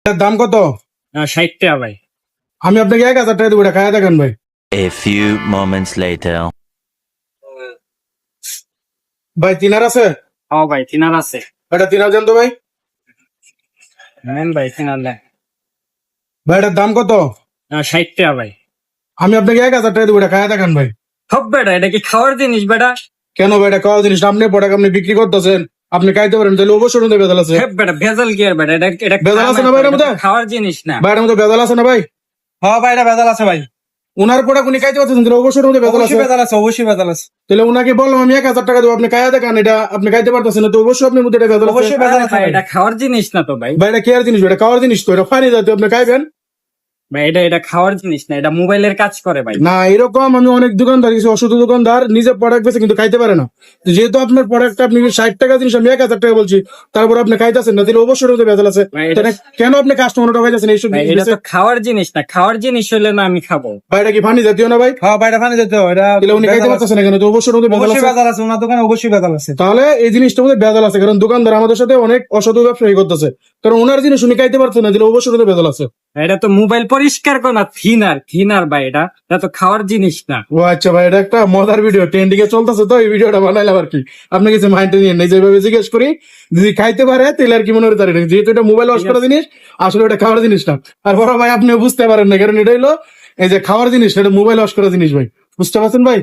এর দাম কত? 60 টাকা ভাই। আমি আপনাকে 1000 টাকা দেবো, এটা খায়া দেখেন ভাই। A few moments later. ভাই তিনার আছে? ও ভাই তিনার আছে। এটা তিনার জানতো ভাই। নেন ভাই তিনার নেন। ভাই এটার দাম কত? 60 টাকা ভাই। আমি আপনাকে 1000 টাকা দেবো, এটা খায়া দেখেন ভাই। হব বেটা, এটা কি খাওয়ার জিনিস বেটা? কেন ভাই, এটা খাওয়া জিনিস। আপনি প্রোডাক্ট আপনি বিক্রি করতেছেন, আপনি খাইতে পারেন, তাহলে অবশ্যই মধ্যে ভেজাল আছে। হেব বেটা, ভেজাল কি আর বেটা? এটা ভেজাল আছে না ভাই এর মধ্যে? খাওয়ার জিনিস না। ভাই এর মধ্যে ভেজাল আছে না ভাই? হ্যাঁ ভাই, এটা ভেজাল আছে ভাই। উনার প্রোডাক্ট উনি খাইতে পারছেন, তাহলে অবশ্যই মধ্যে ভেজাল আছে। অবশ্যই ভেজাল আছে, অবশ্যই ভেজাল আছে। তাহলে উনাকে বললাম আমি 1000 টাকা দেবো, আপনি খায়া দেখান, এটা আপনি খাইতে পারতেছেন না, তো অবশ্যই আপনার মধ্যে এটা ভেজাল আছে। অবশ্যই ভেজাল আছে ভাই, ভাই। এটা খাওয়ার জিনিস না তো ভাই। ভাই এটা কেয়ার জিনিস, এটা খাওয়ার জিনিস, তো এটা পানি জাতীয়, আপনি খাইবেন ভাই এটা খাওয়ার জিনিস না, এটা মোবাইলের কাজ করে ভাই। না। এরকম আমি অনেক দোকানদার, কিছু অসুস্থ দোকানদার নিজে প্রোডাক্ট বেছে কিন্তু খাইতে পারে না। তো যেহেতু আপনার প্রোডাক্টটা আপনি 60 টাকা জিনিস, আমি 1000 টাকা বলছি, তারপর আপনি খাইতেছেন না, তাহলে অবশ্যই মধ্যে ভেজাল আছে। ভাই, এটা- তাহলে কেন আপনি কাস্টমার ঠকাইতেছেন এইসব ভাই, এটা তো খাওয়ার জিনিস না, খাওয়ার জিনিস হলে না আমি খাবো। ভাই এটা কি পানি জাতীয় না ভাই? হ্যাঁ ভাই, এটা পানি যেতে এটা তাহলে উনি খাইতে পারতেছেন না কেন? তো অবশ্যই মধ্যে ভেজাল অবশ্যই আছে। ভেজাল আছে, ওনার দোকানে অবশ্যই ভেজাল আছে। তাহলে এই জিনিসটার মধ্যে ভেজাল আছে, কারণ দোকানদার আমাদের সাথে অনেক অসাধু ব্যবসায়ী করতেছে, কারণ ওনার জিনিস উনি খাইতে পারছেন না, দিলে অবশ্যই মধ্যে ভেজাল আছে। এটা তো মোবাইল পরিষ্কার করা না, থিনার ভাই, এটা তো খাওয়ার জিনিস না। ও আচ্ছা ভাই, এটা একটা মজার ভিডিও ট্রেন্ডিং এ চলতেছে, তো এই ভিডিওটা বানাইলাম আর কি। আপনি কিছু মাইন্ডে নিয়ে নেই, যেভাবে জিজ্ঞেস করি যদি খাইতে পারে তাহলে আর কি মনে হতে পারে, যেহেতু এটা মোবাইল ওয়াশ করা জিনিস, আসলে এটা খাওয়ার জিনিস না। আর বড় ভাই আপনি বুঝতে পারেন না, কারণ এটা হলো এই যে খাওয়ার জিনিস, এটা মোবাইল ওয়াশ করা জিনিস ভাই, বুঝতে পারছেন ভাই?